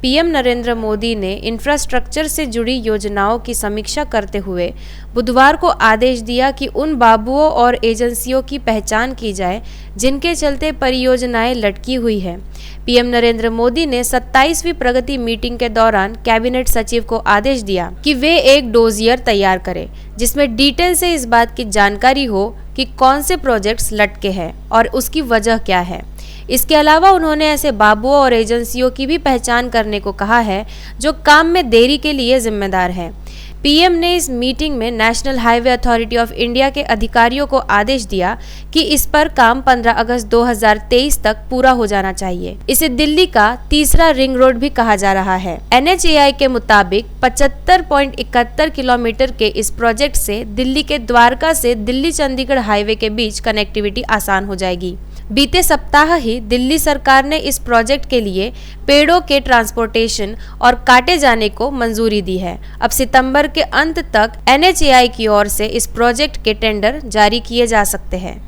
PM Narendra Modi ने infrastructure से जुड़ी योजनाओं की समीक्षा करते हुए बुधवार को आदेश दिया कि उन बाबुओं और एजेंसियों की पहचान की जाए जिनके चलते परियोजनाएं लटकी हुई है। पीएम नरेंद्र मोदी ने 27वीं प्रगति मीटिंग के दौरान कैबिनेट सचिव को आदेश दिया कि वे एक डोजियर तैयार करें जिसमें डिटेल से इस बात की जानकारी हो कि कौन से प्रोजेक्ट्स लटके हैं और उसकी वजह क्या है। इसके अलावा उन्होंने ऐसे बाबुओं और एजेंसियों की भी पहचान करने को कहा है जो काम में देरी के लिए जिम्मेदार हैं। पीएम ने इस मीटिंग में national highway authority of India के अधिकारियों को आदेश दिया कि इस पर काम 15 अगस्त 2023 तक पूरा हो जाना चाहिए। इसे दिल्ली का तीसरा रिंग रोड भी कहा जा रहा है। NHAI के मुताबिक 75.71 किलोमीटर के इस प्रोजेक्ट से दिल्ली के द्वारका से दिल्ली चंडीगढ़ हाईवे के बीच कनेक्टिविटी आसान हो जाएगी। बीते सप्ताह ही दिल्ली सरकार ने इस प्रोजेक्ट के लिए पेड़ों के ट्रांसपोर्टेशन और काटे जाने को मंजूरी दी है। अब सितंबर के अंत तक NHAI की ओर से इस प्रोजेक्ट के टेंडर जारी किए जा सकते हैं।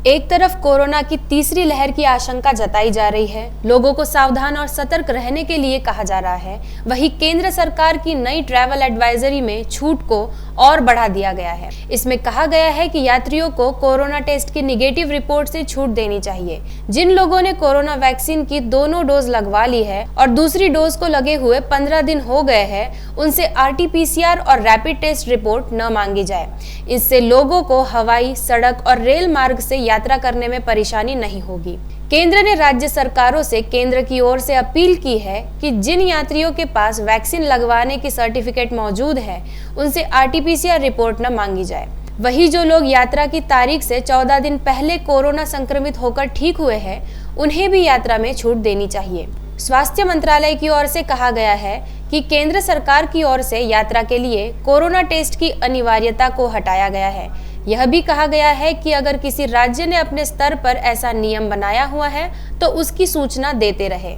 एक तरफ कोरोना की तीसरी लहर की आशंका जताई जा रही है, लोगों को सावधान और सतर्क रहने के लिए कहा जा रहा है, वहीं केंद्र सरकार की नई ट्रैवल एडवाइजरी में छूट को और बढ़ा दिया गया है। इसमें कहा गया है कि यात्रियों को कोरोना टेस्ट की निगेटिव रिपोर्ट से छूट देनी चाहिए। जिन लोगों ने कोरोना वैक्सीन की दोनों डोज लगवा ली है और दूसरी डोज को लगे हुए 15 दिन हो गए हैं, उनसे RT-PCR और रैपिड टेस्ट रिपोर्ट न मांगी जाए। इससे लोगों को हवाई, सड़क और रेल मार्ग से यात्रा करने में परेशानी नहीं होगी। केंद्र ने राज्य सरकारों से केंद्र की ओर से अपील की है कि जिन यात्रियों के पास वैक्सीन लगवाने की सर्टिफिकेट मौजूद है, उनसे RT-PCR रिपोर्ट न मांगी जाए। वही जो लोग यात्रा की तारीख से 14 दिन पहले कोरोना संक्रमित होकर ठीक हुए हैं, उन्हें भी यात्रा में छूट देनी चाहिए। स्वास्थ्य मंत्रालय की ओर से कहा गया है कि केंद्र सरकार की ओर से यात्रा के लिए कोरोना टेस्ट की अनिवार्यता को हटाया गया है। यह भी कहा गया है कि अगर किसी राज्य ने अपने स्तर पर ऐसा नियम बनाया हुआ है तो उसकी सूचना देते रहे।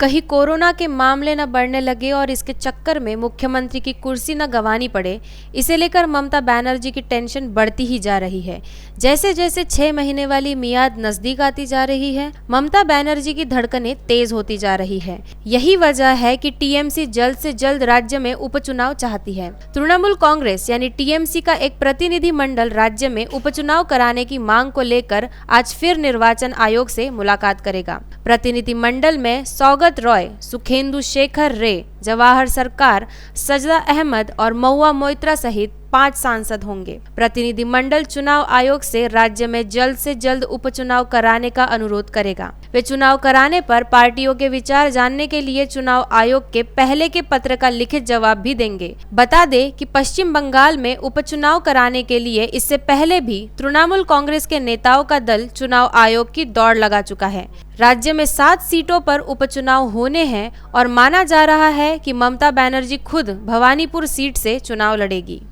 कहीं कोरोना के मामले न बढ़ने लगे और इसके चक्कर में मुख्यमंत्री की कुर्सी न गंवानी पड़े, इसे लेकर ममता बनर्जी की टेंशन बढ़ती ही जा रही है। जैसे जैसे 6 महीने वाली मियाद नजदीक आती जा रही है, ममता बनर्जी की धड़कनें तेज होती जा रही है। यही वजह है कि TMC जल्द से जल्द राज्य में उपचुनाव चाहती है। तृणमूल कांग्रेस यानी TMC का एक प्रतिनिधि मंडल राज्य में उपचुनाव कराने की मांग को लेकर आज फिर निर्वाचन आयोग से मुलाकात करेगा। प्रतिनिधि मंडल में सौगत रॉय, सुखेंदु शेखर रे, जवाहर सरकार, सजदा अहमद और महुआ मोइत्रा सहित 5 सांसद होंगे। प्रतिनिधि मंडल चुनाव आयोग से राज्य में जल्द से जल्द उपचुनाव कराने का अनुरोध करेगा। वे चुनाव कराने पर पार्टियों के विचार जानने के लिए चुनाव आयोग के पहले के पत्र का लिखित जवाब भी देंगे। बता दें कि पश्चिम बंगाल में उपचुनाव कराने के लिए इससे पहले भी तृणमूल कांग्रेस के नेताओं का दल चुनाव आयोग की दौड़ लगा चुका है। राज्य में 7 सीटों पर उपचुनाव होने हैं और माना जा रहा है कि ममता बनर्जी खुद भवानीपुर सीट से चुनाव लड़ेगी।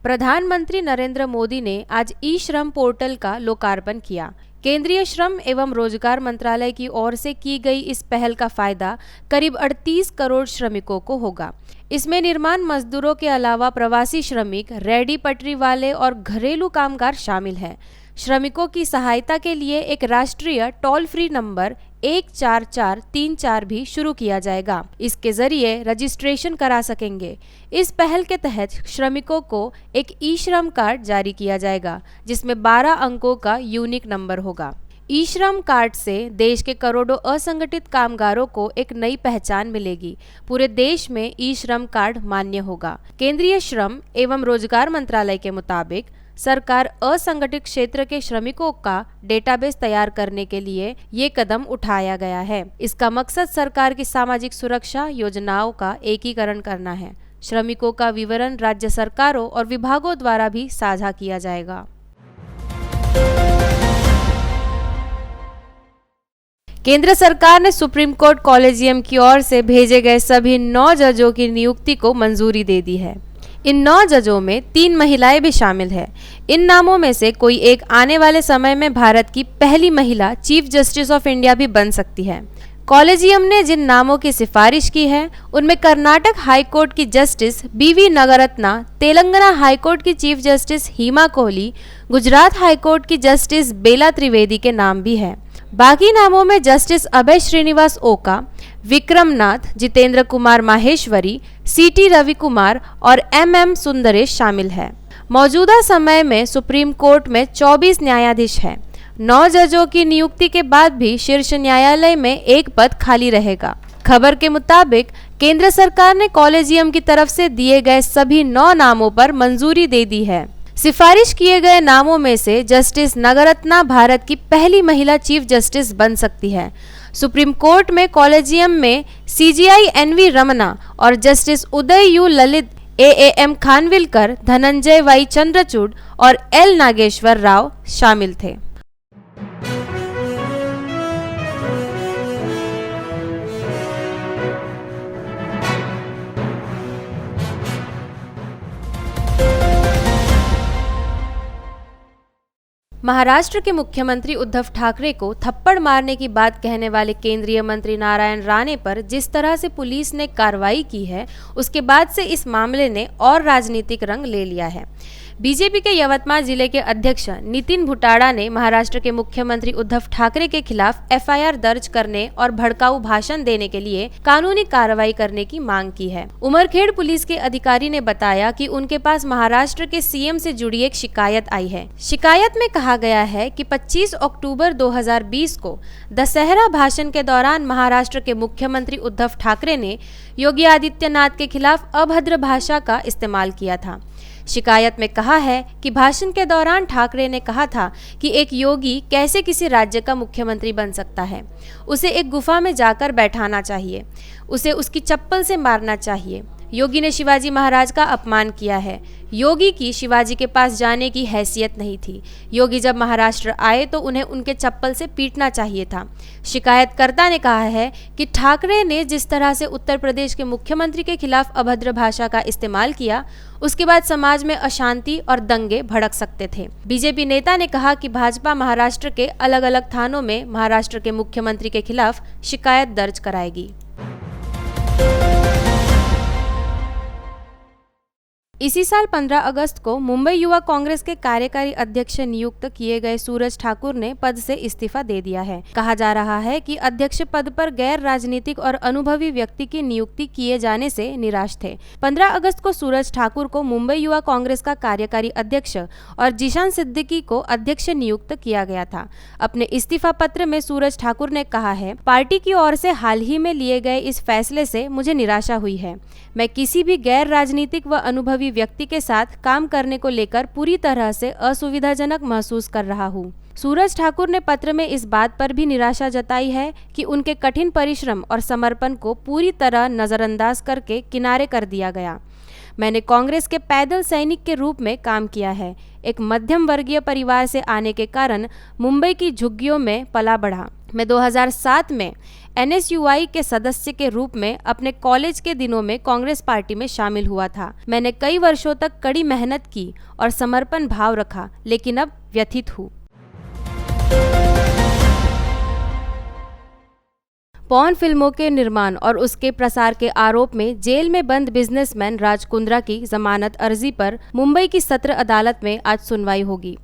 प्रधानमंत्री नरेंद्र मोदी ने आज ई-श्रम पोर्टल का लोकार्पण किया। केंद्रीय श्रम एवं रोजगार मंत्रालय की ओर से की गई इस पहल का फायदा करीब 38 करोड़ श्रमिकों को होगा। इसमें निर्माण मजदूरों के अलावा प्रवासी श्रमिक, रेहड़ी पटरी वाले और घरेलू कामगार शामिल हैं। श्रमिकों की सहायता के लिए एक राष्ट्रीय टोल फ्री नंबर 14434 भी शुरू किया जाएगा। इसके जरिए रजिस्ट्रेशन करा सकेंगे। इस पहल के तहत श्रमिकों को एक ई-श्रम कार्ड जारी किया जाएगा जिसमें 12 अंकों का यूनिक नंबर होगा। ई-श्रम कार्ड से देश के करोड़ों असंगठित कामगारों को एक नई पहचान मिलेगी। पूरे देश में ई-श्रम कार्ड मान्य होगा। केंद्रीय श्रम एवं रोजगार मंत्रालय के मुताबिक सरकार असंगठित क्षेत्र के श्रमिकों का डेटाबेस तैयार करने के लिए ये कदम उठाया गया है। इसका मकसद सरकार की सामाजिक सुरक्षा योजनाओं का एकीकरण करना है। श्रमिकों का विवरण राज्य सरकारों और विभागों द्वारा भी साझा किया जाएगा। केंद्र सरकार ने सुप्रीम कोर्ट कॉलेजियम की ओर से भेजे गए सभी 9 जजों की नियुक्ति को मंजूरी दे दी है। इन 9 जजों में 3 महिलाएं भी शामिल है। इन नामों में से कोई एक आने वाले समय में भारत की पहली महिला चीफ जस्टिस ऑफ इंडिया भी बन सकती है। कॉलेजियम ने जिन नामों की सिफारिश की है उनमें कर्नाटक हाईकोर्ट की जस्टिस बीवी नगरत्ना, तेलंगाना हाईकोर्ट की चीफ जस्टिस हिमा कोहली, गुजरात हाईकोर्ट की जस्टिस बेला त्रिवेदी के नाम भी है। बाकी नामों में जस्टिस अभय श्रीनिवास ओका, विक्रम नाथ, जितेंद्र कुमार माहेश्वरी, सीटी रवि कुमार और MM सुंदरेश शामिल है। मौजूदा समय में सुप्रीम कोर्ट में 24 न्यायाधीश हैं। 9 जजों की नियुक्ति के बाद भी शीर्ष न्यायालय में एक पद खाली रहेगा। खबर के मुताबिक केंद्र सरकार ने कॉलेजियम की तरफ से दिए गए सभी 9 नामों पर मंजूरी दे दी है। सिफारिश किए गए नामों में से जस्टिस नगरत्ना भारत की पहली महिला चीफ जस्टिस बन सकती है। सुप्रीम कोर्ट में कॉलेजियम में CJI NV रमना और justice Uday U Lalit, AAM Khanwilkar, Dhananjaya Y Chandrachud और L नागेश्वर राव शामिल थे। महाराष्ट्र के मुख्यमंत्री उद्धव ठाकरे को थप्पड़ मारने की बात कहने वाले केंद्रीय मंत्री नारायण राणे पर जिस तरह से पुलिस ने कार्रवाई की है, उसके बाद से इस मामले ने और राजनीतिक रंग ले लिया है। बीजेपी के यवतमाल जिले के अध्यक्ष नितिन भुटाड़ा ने महाराष्ट्र के मुख्यमंत्री उद्धव ठाकरे के खिलाफ FIR दर्ज करने और भड़काऊ भाषण देने के लिए कानूनी कार्रवाई करने की मांग की है। उमरखेड़ पुलिस के अधिकारी ने बताया कि उनके पास महाराष्ट्र के CM से जुड़ी एक शिकायत आई है। शिकायत में कहा गया है कि 25 अक्टूबर 2020 को दशहरा भाषण के दौरान महाराष्ट्र के मुख्यमंत्री उद्धव ठाकरे ने योगी आदित्यनाथ के खिलाफ अभद्र भाषा का इस्तेमाल किया था। शिकायत में कहा है कि भाषण के दौरान ठाकरे ने कहा था कि एक योगी कैसे किसी राज्य का मुख्यमंत्री बन सकता है, उसे एक गुफा में जाकर बैठाना चाहिए, उसे उसकी चप्पल से मारना चाहिए। योगी ने शिवाजी महाराज का अपमान किया है। योगी की शिवाजी के पास जाने की हैसियत नहीं थी। योगी जब महाराष्ट्र आए तो उन्हें उनके चप्पल से पीटना चाहिए था। शिकायतकर्ता ने कहा है कि ठाकरे ने जिस तरह से उत्तर प्रदेश के मुख्यमंत्री के खिलाफ अभद्र भाषा का इस्तेमाल किया, उसके बाद समाज में अशांति और दंगे भड़क सकते थे। बीजेपी नेता ने कहा कि भाजपा महाराष्ट्र के अलग अलग थानों में महाराष्ट्र के मुख्यमंत्री के खिलाफ शिकायत दर्ज कराएगी। इसी साल 15 अगस्त को मुंबई युवा कांग्रेस के कार्यकारी अध्यक्ष नियुक्त किए गए सूरज ठाकुर ने पद से इस्तीफा दे दिया है। कहा जा रहा है कि अध्यक्ष पद पर गैर राजनीतिक और अनुभवी व्यक्ति की नियुक्ति किए जाने से निराश थे। 15 अगस्त को सूरज ठाकुर को मुंबई युवा कांग्रेस का कार्यकारी अध्यक्ष और जीशान सिद्दीकी को अध्यक्ष नियुक्त किया गया था। अपने इस्तीफा पत्र में सूरज ठाकुर ने कहा है, पार्टी की ओर से हाल ही में लिए गए इस फैसले से मुझे निराशा हुई है। मैं किसी भी गैर राजनीतिक व अनुभवी व्यक्ति के साथ काम करने को लेकर पूरी तरह से असुविधाजनक महसूस कर रहा हूँ। सूरज ठाकुर ने पत्र में इस बात पर भी निराशा जताई है कि उनके कठिन परिश्रम और समर्पण को पूरी तरह नजरअंदाज करके किनारे कर दिया गया। मैंने कांग्रेस के पैदल सैनिक के रूप में काम किया है। एक मध्यम वर्गीय परिवार से आने के कारण मुंबई की झुग्गियों में पला बढ़ा। मैं 2007 में NSUI के सदस्य के रूप में अपने कॉलेज के दिनों में कांग्रेस पार्टी में शामिल हुआ था। मैंने कई वर्षों तक कड़ी मेहनत की और समर्पण भाव रखा, लेकिन अब व्यथित हूँ। पॉर्न फिल्मों के निर्माण और उसके प्रसार के आरोप में जेल में बंद बिजनेसमैन राज कुंद्रा की जमानत अर्जी पर मुंबई की सत्र अदालत में आज सुनवाई होगी।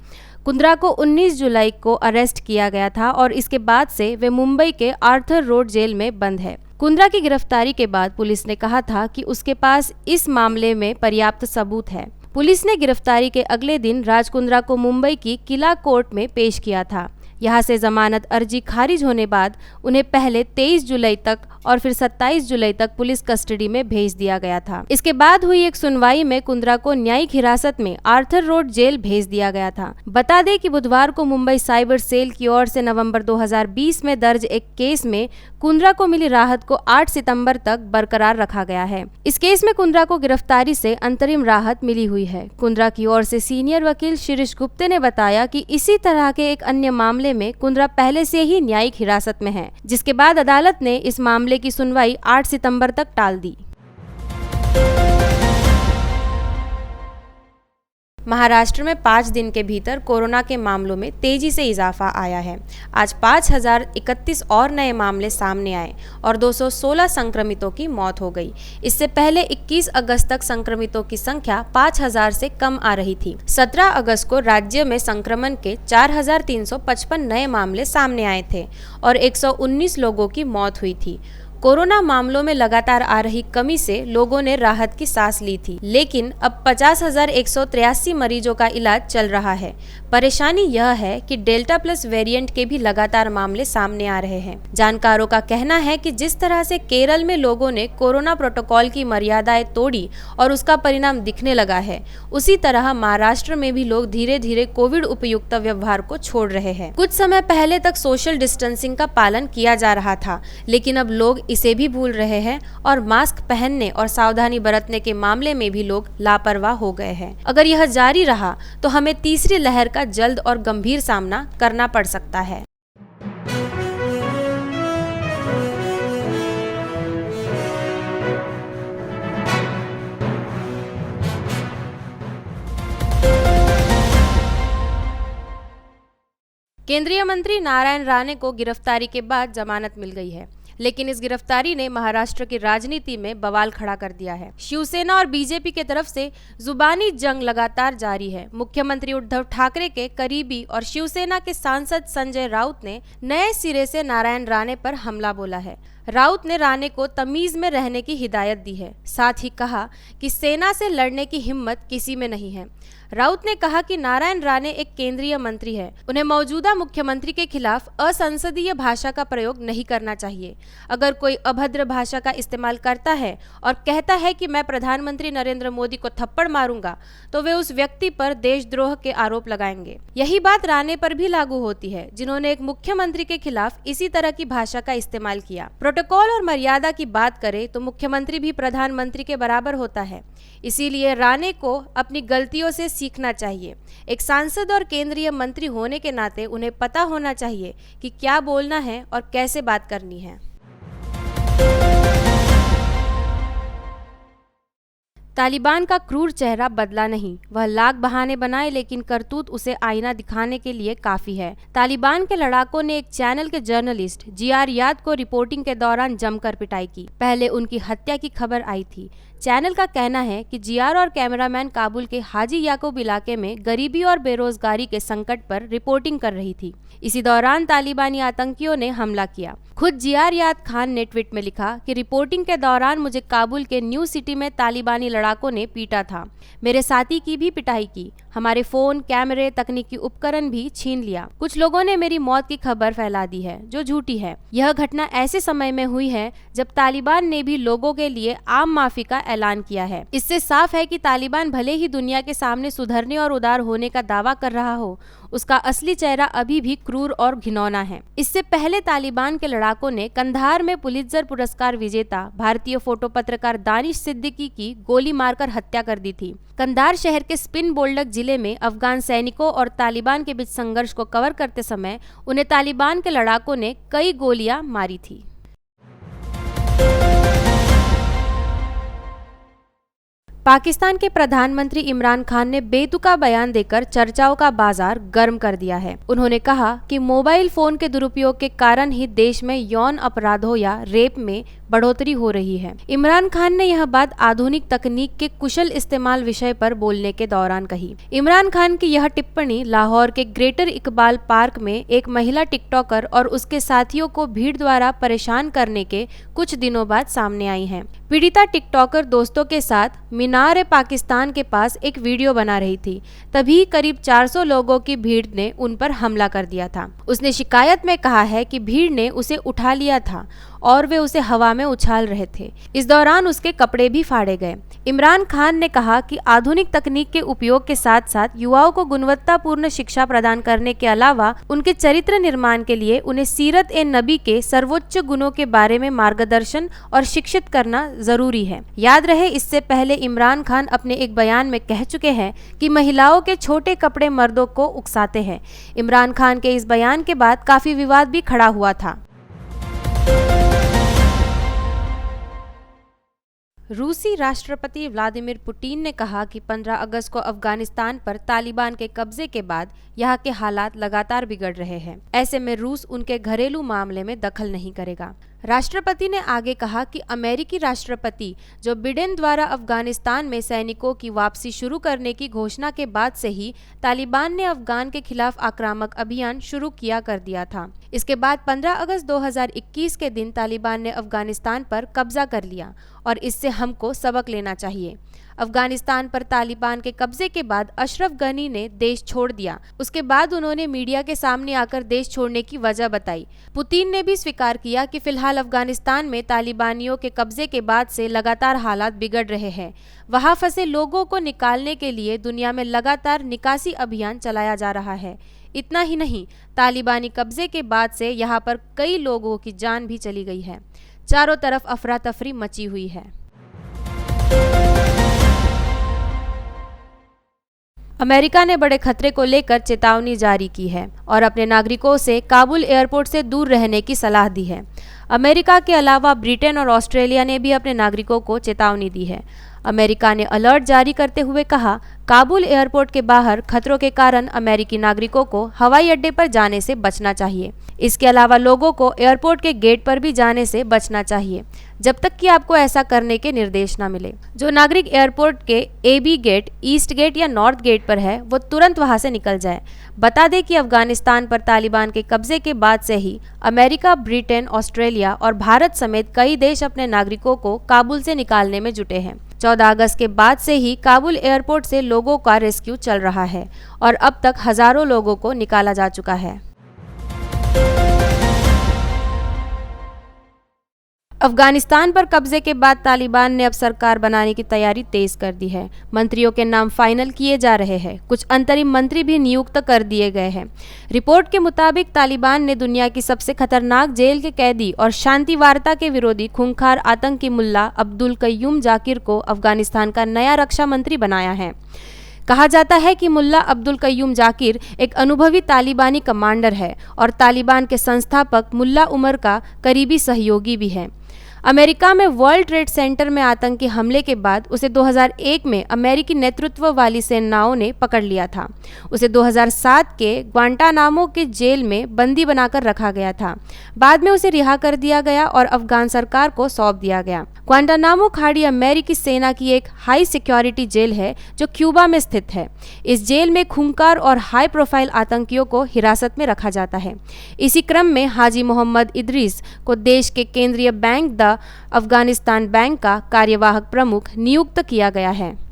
कुंद्रा को 19 जुलाई को अरेस्ट किया गया था और इसके बाद से वे मुंबई के आर्थर रोड जेल में बंद है। कुंद्रा की गिरफ्तारी के बाद पुलिस ने कहा था कि उसके पास इस मामले में पर्याप्त सबूत है। पुलिस ने गिरफ्तारी के अगले दिन राज कुंद्रा को मुंबई की किला कोर्ट में पेश किया था। यहाँ से जमानत अर्जी खारिज होने बाद उन्हें पहले 23 जुलाई तक और फिर 27 जुलाई तक पुलिस कस्टडी में भेज दिया गया था। इसके बाद हुई एक सुनवाई में कुंद्रा को न्यायिक हिरासत में आर्थर रोड जेल भेज दिया गया था। बता दें कि बुधवार को मुंबई साइबर सेल की ओर से नवंबर 2020 में दर्ज एक केस में कुंद्रा को मिली राहत को 8 सितंबर तक बरकरार रखा गया है। इस केस में कुंद्रा को गिरफ्तारी से अंतरिम राहत मिली हुई है। कुंद्रा की ओर से सीनियर वकील शिरीष गुप्ते ने बताया कि इसी तरह के एक अन्य मामले में कुंद्रा पहले से ही न्यायिक हिरासत में है, जिसके बाद अदालत ने इस मामले की सुनवाई 8 सितंबर तक टाल दी। महाराष्ट्र में 5 दिन के भीतर कोरोना के मामलों में तेजी से इजाफा आया है। आज 5031 और नए मामले सामने आए और 216 संक्रमितों की मौत हो गई। इससे पहले 21 अगस्त तक संक्रमितों की संख्या 5000 से कम आ रही थी। 17 अगस्त को राज्य में संक्रमण के 4355 नए मामले सामने आए थे और 119 लोगों की मौत हुई थी। कोरोना मामलों में लगातार आ रही कमी से लोगों ने राहत की सांस ली थी, लेकिन अब 50,183 मरीजों का इलाज चल रहा है। परेशानी यह है कि डेल्टा प्लस वेरिएंट के भी लगातार मामले सामने आ रहे हैं। जानकारों का कहना है कि जिस तरह से केरल में लोगों ने कोरोना प्रोटोकॉल की मर्यादाएं तोड़ी और उसका परिणाम दिखने लगा है, उसी तरह महाराष्ट्र में भी लोग धीरे धीरे कोविड उपयुक्त व्यवहार को छोड़ रहे हैं। कुछ समय पहले तक सोशल डिस्टेंसिंग का पालन किया जा रहा था, लेकिन अब लोग इसे भी भूल रहे हैं और मास्क पहनने और सावधानी बरतने के मामले में भी लोग लापरवाह हो गए हैं। अगर यह जारी रहा तो हमें तीसरी लहर का जल्द और गंभीर सामना करना पड़ सकता है। केंद्रीय मंत्री नारायण राणे को गिरफ्तारी के बाद जमानत मिल गई है, लेकिन इस गिरफ्तारी ने महाराष्ट्र की राजनीति में बवाल खड़ा कर दिया है। शिवसेना और बीजेपी की तरफ से जुबानी जंग लगातार जारी है। मुख्यमंत्री उद्धव ठाकरे के करीबी और शिवसेना के सांसद संजय राउत ने नए सिरे से नारायण राणे पर हमला बोला है। राउत ने राणे को तमीज में रहने की हिदायत दी है, साथ ही कहा कि सेना से लड़ने की हिम्मत किसी में नहीं है। राउत ने कहा कि नारायण राणे एक केंद्रीय मंत्री है, उन्हें मौजूदा मुख्यमंत्री के खिलाफ असंसदीय भाषा का प्रयोग नहीं करना चाहिए। अगर कोई अभद्र भाषा का इस्तेमाल करता है और कहता है कि मैं प्रधानमंत्री नरेंद्र मोदी को थप्पड़ मारूंगा, तो वे उस व्यक्ति पर देशद्रोह के आरोप लगाएंगे। यही बात राणे पर भी लागू होती है, जिन्होंने एक मुख्यमंत्री के खिलाफ इसी तरह की भाषा का इस्तेमाल किया। प्रोटोकॉल और मर्यादा की बात करें तो मुख्यमंत्री भी प्रधानमंत्री के बराबर होता है, इसीलिए राणे को अपनी गलतियों से सीखना चाहिए। एक सांसद और केंद्रीय मंत्री होने के नाते उन्हें पता होना चाहिए कि क्या बोलना है और कैसे बात करनी है। तालिबान का क्रूर चेहरा बदला नहीं, वह लाख बहाने बनाए लेकिन करतूत उसे आईना दिखाने के लिए काफी है। तालिबान के लड़ाकों ने एक चैनल के जर्नलिस्ट जियार याद को रिपोर्टिंग के दौरान जमकर पिटाई की। पहले उनकी हत्या की खबर आई थी। चैनल का कहना है कि जियार और कैमरामैन काबुल के हाजी याकूब इलाके में गरीबी और बेरोजगारी के संकट पर रिपोर्टिंग कर रही थी। इसी दौरान तालिबानी आतंकियों ने हमला किया। खुद जियार याद खान ने ट्वीट में लिखा कि रिपोर्टिंग के दौरान मुझे काबुल के न्यू सिटी में तालिबानी लड़ाकों ने पीटा था। मेरे साथी की भी पिटाई की, हमारे फोन, कैमरे, तकनीकी उपकरण भी छीन लिया। कुछ लोगों ने मेरी मौत की खबर फैला दी है जो झूठी है। यह घटना ऐसे समय में हुई है जब तालिबान ने भी लोगों के लिए आम माफी का ऐलान किया है। इससे साफ है कि तालिबान भले ही दुनिया के सामने सुधरने और उदार होने का दावा कर रहा हो, उसका असली चेहरा अभी भी क्रूर और घिनौना है। इससे पहले तालिबान के लड़ाकों ने कंधार में पुलित्जर पुरस्कार विजेता भारतीय फोटो पत्रकार दानिश सिद्दीकी की गोली मारकर हत्या कर दी थी। कंधार शहर के स्पिन बोल्डक जिले में अफगान सैनिकों और तालिबान के बीच संघर्ष को कवर करते समय उन्हें तालिबान के लड़ाकों ने कई गोलियां मारी थी। पाकिस्तान के प्रधानमंत्री इमरान खान ने बेतुका बयान देकर चर्चाओं का बाजार गर्म कर दिया है। उन्होंने कहा कि मोबाइल फोन के दुरुपयोग के कारण ही देश में यौन अपराधों या रेप में बढ़ोतरी हो रही है। इमरान खान ने यह बात आधुनिक तकनीक के कुशल इस्तेमाल विषय पर बोलने के दौरान कही। इमरान खान की यह टिप्पणी लाहौर के ग्रेटर इकबाल पार्क में एक महिला टिकटॉकर और उसके साथियों को भीड़ द्वारा परेशान करने के कुछ दिनों बाद सामने आई है। पीड़िता टिकटॉकर दोस्तों के साथ मीनार पाकिस्तान के पास एक वीडियो बना रही थी, तभी करीब 400 लोगों की भीड़ ने उन पर हमला कर दिया था। उसने शिकायत में कहा है कि भीड़ ने उसे उठा लिया था और वे उसे हवा में उछाल रहे थे। इस दौरान उसके कपड़े भी फाड़े गए। इमरान खान ने कहा कि आधुनिक तकनीक के उपयोग के साथ साथ युवाओं को गुणवत्तापूर्ण शिक्षा प्रदान करने के अलावा उनके चरित्र निर्माण के लिए उन्हें सीरत ए नबी के सर्वोच्च गुणों के बारे में मार्गदर्शन और शिक्षित करना जरूरी है। याद रहे, इससे पहले इमरान खान अपने एक बयान में कह चुके हैं कि महिलाओं के छोटे कपड़े मर्दों को उकसाते हैं। इमरान खान के इस बयान के बाद काफी विवाद भी खड़ा हुआ था। रूसी राष्ट्रपति व्लादिमीर पुतिन ने कहा कि 15 अगस्त को अफगानिस्तान पर तालिबान के कब्जे के बाद यहाँ के हालात लगातार बिगड़ रहे हैं। ऐसे में रूस उनके घरेलू मामले में दखल नहीं करेगा। राष्ट्रपति ने आगे कहा कि अमेरिकी राष्ट्रपति जो बिडेन द्वारा अफगानिस्तान में सैनिकों की वापसी शुरू करने की घोषणा के बाद से ही तालिबान ने अफगान के खिलाफ आक्रामक अभियान शुरू किया कर दिया था। इसके बाद 15 अगस्त 2021 के दिन तालिबान ने अफगानिस्तान पर कब्जा कर लिया और इससे हमको सबक लेना चाहिए। अफगानिस्तान पर तालिबान के कब्जे के बाद अशरफ गनी ने देश छोड़ दिया। उसके बाद उन्होंने मीडिया के सामने आकर देश छोड़ने की वजह बताई। पुतिन ने भी स्वीकार किया कि फिलहाल अफगानिस्तान में तालिबानियों के कब्जे के बाद से लगातार हालात बिगड़ रहे हैं। वहां फंसे लोगों को निकालने के लिए दुनिया में लगातार निकासी अभियान चलाया जा रहा है। इतना ही नहीं, तालिबानी कब्जे के बाद से यहाँ पर कई लोगों की जान भी चली गई है। चारों तरफ अफरा तफरी मची हुई है। अमेरिका ने बड़े खतरे को लेकर चेतावनी जारी की है और अपने नागरिकों से काबुल एयरपोर्ट से दूर रहने की सलाह दी है। अमेरिका के अलावा ब्रिटेन और ऑस्ट्रेलिया ने भी अपने नागरिकों को चेतावनी दी है। अमेरिका ने अलर्ट जारी करते हुए कहा, काबुल एयरपोर्ट के बाहर खतरों के कारण अमेरिकी नागरिकों को हवाई अड्डे पर जाने से बचना चाहिए। इसके अलावा लोगों को एयरपोर्ट के गेट पर भी जाने से बचना चाहिए जब तक कि आपको ऐसा करने के निर्देश न मिले। जो नागरिक एयरपोर्ट के AB गेट, ईस्ट गेट या नॉर्थ गेट पर है वो तुरंत वहां से निकल जाए। बता दें कि अफगानिस्तान पर तालिबान के कब्जे के बाद से ही अमेरिका, ब्रिटेन, ऑस्ट्रेलिया और भारत समेत कई देश अपने नागरिकों को काबुल से निकालने में जुटे हैं। 14 अगस्त के बाद से ही काबुल एयरपोर्ट से लोगों का रेस्क्यू चल रहा है और अब तक हजारों लोगों को निकाला जा चुका है। अफगानिस्तान पर कब्जे के बाद तालिबान ने अब सरकार बनाने की तैयारी तेज कर दी है। मंत्रियों के नाम फाइनल किए जा रहे हैं। कुछ अंतरिम मंत्री भी नियुक्त कर दिए गए हैं। रिपोर्ट के मुताबिक तालिबान ने दुनिया की सबसे खतरनाक जेल के कैदी और शांति वार्ता के विरोधी खूंखार आतंकी मुल्ला अब्दुल कय्यूम जाकिर को अफगानिस्तान का नया रक्षा मंत्री बनाया है। कहा जाता है कि मुल्ला अब्दुल कय्यूम जाकिर एक अनुभवी तालिबानी कमांडर है और तालिबान के संस्थापक मुल्ला उमर का करीबी सहयोगी भी है। अमेरिका में वर्ल्ड ट्रेड सेंटर में आतंकी हमले के बाद उसे 2001 में अमेरिकी नेतृत्व वाली सेनाओं ने पकड़ लिया था। उसे 2007 के ग्वांटानामो के जेल में बंदी बनाकर रखा गया था। बाद में उसे रिहा कर दिया गया और अफगान सरकार को सौंप दिया गया। ग्वांटानामो खाड़ी अमेरिकी सेना की एक हाई सिक्योरिटी जेल है जो क्यूबा में स्थित है। इस जेल में खूंखार और हाई प्रोफाइल आतंकियों को हिरासत में रखा जाता है। इसी क्रम में हाजी मोहम्मद इदरीस को देश के केंद्रीय बैंक द अफगानिस्तान बैंक का कार्यवाहक प्रमुख नियुक्त किया गया है।